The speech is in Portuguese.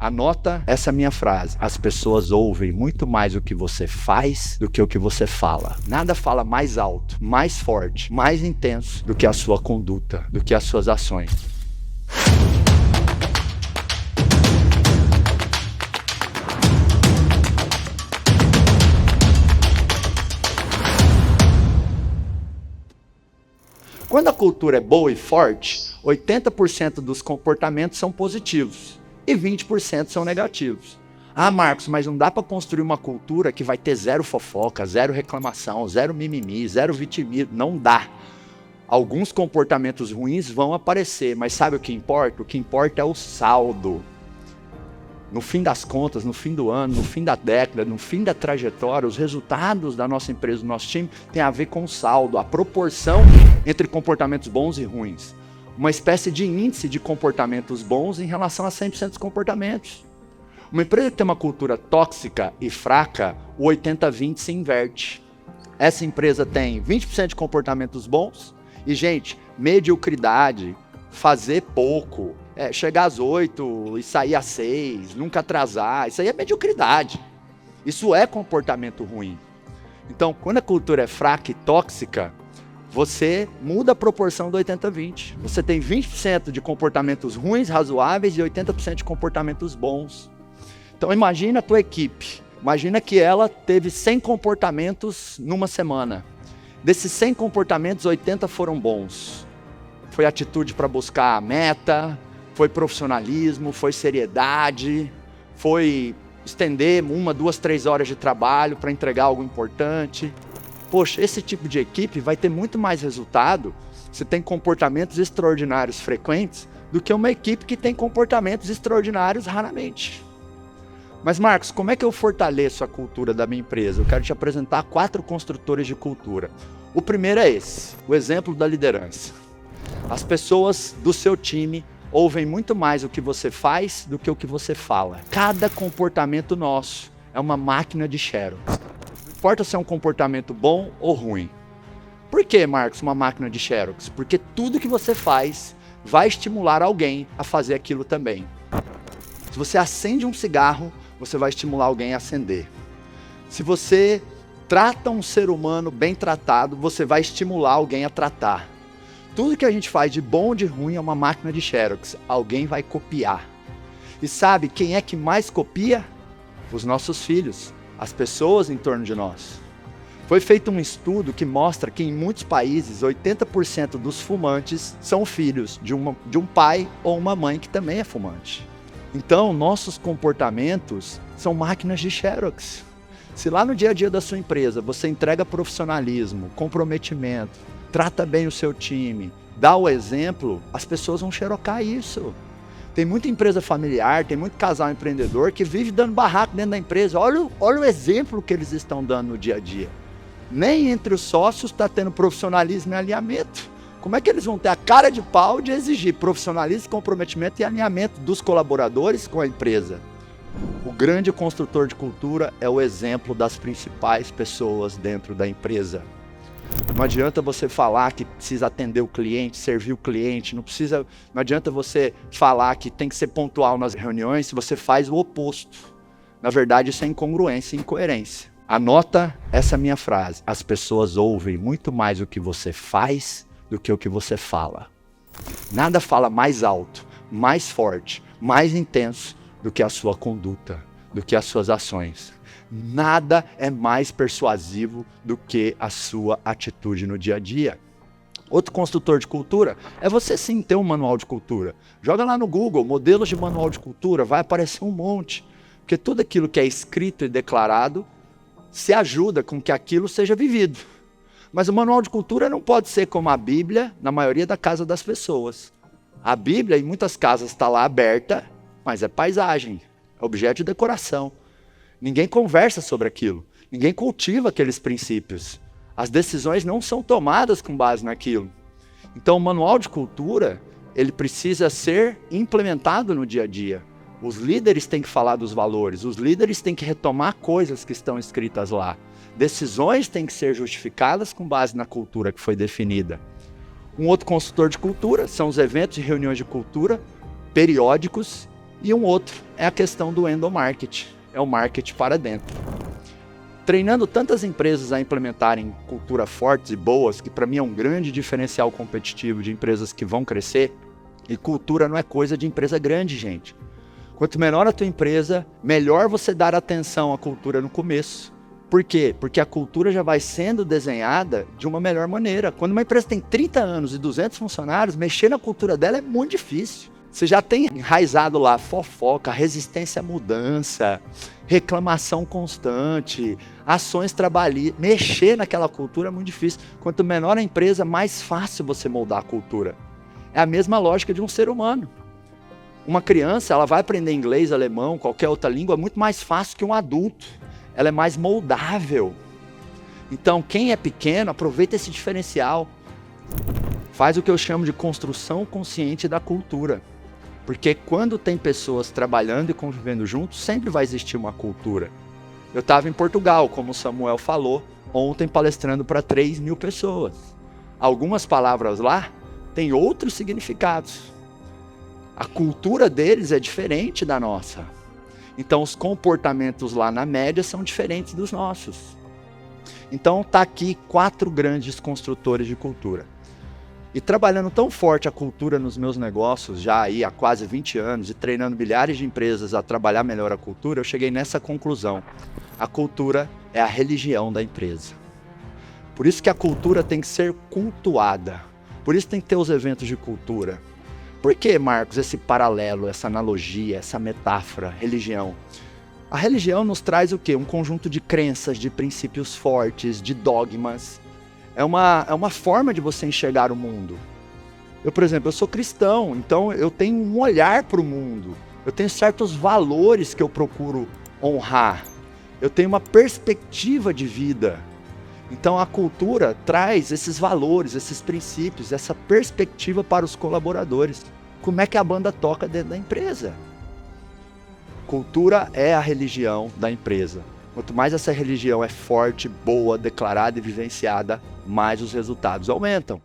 Anota essa minha frase. As pessoas ouvem muito mais o que você faz do que o que você fala. Nada fala mais alto, mais forte, mais intenso do que a sua conduta, do que as suas ações. Quando a cultura é boa e forte, 80% dos comportamentos são positivos e 20% são negativos. Ah, Marcos, mas não dá para construir uma cultura que vai ter zero fofoca, zero reclamação, zero mimimi, zero vitimismo. Não dá. Alguns comportamentos ruins vão aparecer, mas sabe o que importa? O que importa é o saldo. No fim das contas, no fim do ano, no fim da década, no fim da trajetória, os resultados da nossa empresa, do nosso time, tem a ver com o saldo, a proporção entre comportamentos bons e ruins. Uma espécie de índice de comportamentos bons em relação a 100% dos comportamentos. Uma empresa que tem uma cultura tóxica e fraca, o 80-20 se inverte. Essa empresa tem 20% de comportamentos bons e, gente, mediocridade, fazer pouco, chegar às 8 e sair às 6, nunca atrasar, isso aí é mediocridade. Isso é comportamento ruim. Então, quando a cultura é fraca e tóxica, você muda a proporção do 80-20. Você tem 20% de comportamentos ruins, razoáveis, e 80% de comportamentos bons. Então imagina a tua equipe. Imagina que ela teve 100 comportamentos numa semana. Desses 100 comportamentos, 80 foram bons. Foi atitude para buscar a meta, foi profissionalismo, foi seriedade, foi estender 1, 2, 3 horas de trabalho para entregar algo importante. Poxa, esse tipo de equipe vai ter muito mais resultado se tem comportamentos extraordinários frequentes do que uma equipe que tem comportamentos extraordinários raramente. Mas Marcos, como é que eu fortaleço a cultura da minha empresa? Eu quero te apresentar 4 construtores de cultura. O primeiro é esse, o exemplo da liderança. As pessoas do seu time ouvem muito mais o que você faz do que o que você fala. Cada comportamento nosso é uma máquina de Xerox. Não importa se é um comportamento bom ou ruim. Por que, Marcos, uma máquina de Xerox? Porque tudo que você faz vai estimular alguém a fazer aquilo também. Se você acende um cigarro, você vai estimular alguém a acender. Se você trata um ser humano bem tratado, você vai estimular alguém a tratar. Tudo que a gente faz de bom ou de ruim é uma máquina de Xerox. Alguém vai copiar. E sabe quem é que mais copia? Os nossos filhos. As pessoas em torno de nós. Foi feito um estudo que mostra que em muitos países, 80% dos fumantes são filhos de um pai ou uma mãe que também é fumante. Então, nossos comportamentos são máquinas de Xerox. Se lá no dia a dia da sua empresa você entrega profissionalismo, comprometimento, trata bem o seu time, dá o exemplo, as pessoas vão xerocar isso. Tem muita empresa familiar, tem muito casal empreendedor que vive dando barraco dentro da empresa. Olha o exemplo que eles estão dando no dia a dia. Nem entre os sócios está tendo profissionalismo e alinhamento. Como é que eles vão ter a cara de pau de exigir profissionalismo, comprometimento e alinhamento dos colaboradores com a empresa? O grande construtor de cultura é o exemplo das principais pessoas dentro da empresa. Não adianta você falar que precisa atender o cliente, servir o cliente, não adianta você falar que tem que ser pontual nas reuniões se você faz o oposto. Na verdade, isso é incongruência e incoerência. Anota essa minha frase. As pessoas ouvem muito mais o que você faz do que o que você fala. Nada fala mais alto, mais forte, mais intenso do que a sua conduta, do que as suas ações. Nada é mais persuasivo do que a sua atitude no dia a dia. Outro construtor de cultura é você sim ter um manual de cultura. Joga lá no Google, modelos de manual de cultura, vai aparecer um monte. Porque tudo aquilo que é escrito e declarado se ajuda com que aquilo seja vivido. Mas o manual de cultura não pode ser como a Bíblia na maioria da casa das pessoas. A Bíblia em muitas casas está lá aberta, mas é paisagem, é objeto de decoração. Ninguém conversa sobre aquilo, ninguém cultiva aqueles princípios. As decisões não são tomadas com base naquilo. Então o manual de cultura, ele precisa ser implementado no dia a dia. Os líderes têm que falar dos valores, os líderes têm que retomar coisas que estão escritas lá. Decisões têm que ser justificadas com base na cultura que foi definida. Um outro consultor de cultura são os eventos e reuniões de cultura periódicos E um outro é a questão do endomarketing, é o marketing para dentro. Treinando tantas empresas a implementarem cultura fortes e boas, que para mim é um grande diferencial competitivo de empresas que vão crescer, e cultura não é coisa de empresa grande, gente. Quanto menor a tua empresa, melhor você dar atenção à cultura no começo. Por quê? Porque a cultura já vai sendo desenhada de uma melhor maneira. Quando uma empresa tem 30 anos e 200 funcionários, mexer na cultura dela é muito difícil. Você já tem enraizado lá fofoca, resistência à mudança, reclamação constante, ações trabalhistas. Mexer naquela cultura é muito difícil. Quanto menor a empresa, mais fácil você moldar a cultura. É a mesma lógica de um ser humano. Uma criança, ela vai aprender inglês, alemão, qualquer outra língua, muito mais fácil que um adulto. Ela é mais moldável. Então, quem é pequeno, aproveita esse diferencial. Faz o que eu chamo de construção consciente da cultura. Porque quando tem pessoas trabalhando e convivendo juntos, sempre vai existir uma cultura. Eu estava em Portugal, como o Samuel falou, ontem palestrando para 3.000 pessoas. Algumas palavras lá têm outros significados. A cultura deles é diferente da nossa. Então os comportamentos lá na média são diferentes dos nossos. Então tá aqui 4 grandes construtores de cultura. E trabalhando tão forte a cultura nos meus negócios, já aí há quase 20 anos, e treinando milhares de empresas a trabalhar melhor a cultura, eu cheguei nessa conclusão. A cultura é a religião da empresa. Por isso que a cultura tem que ser cultuada. Por isso tem que ter os eventos de cultura. Por que, Marcos, esse paralelo, essa analogia, essa metáfora, religião? A religião nos traz o quê? Um conjunto de crenças, de princípios fortes, de dogmas. É uma forma de você enxergar o mundo. Eu, por exemplo, eu sou cristão, então eu tenho um olhar para o mundo. Eu tenho certos valores que eu procuro honrar. Eu tenho uma perspectiva de vida. Então a cultura traz esses valores, esses princípios, essa perspectiva para os colaboradores. Como é que a banda toca dentro da empresa? Cultura é a religião da empresa. Quanto mais essa religião é forte, boa, declarada e vivenciada, mais os resultados aumentam.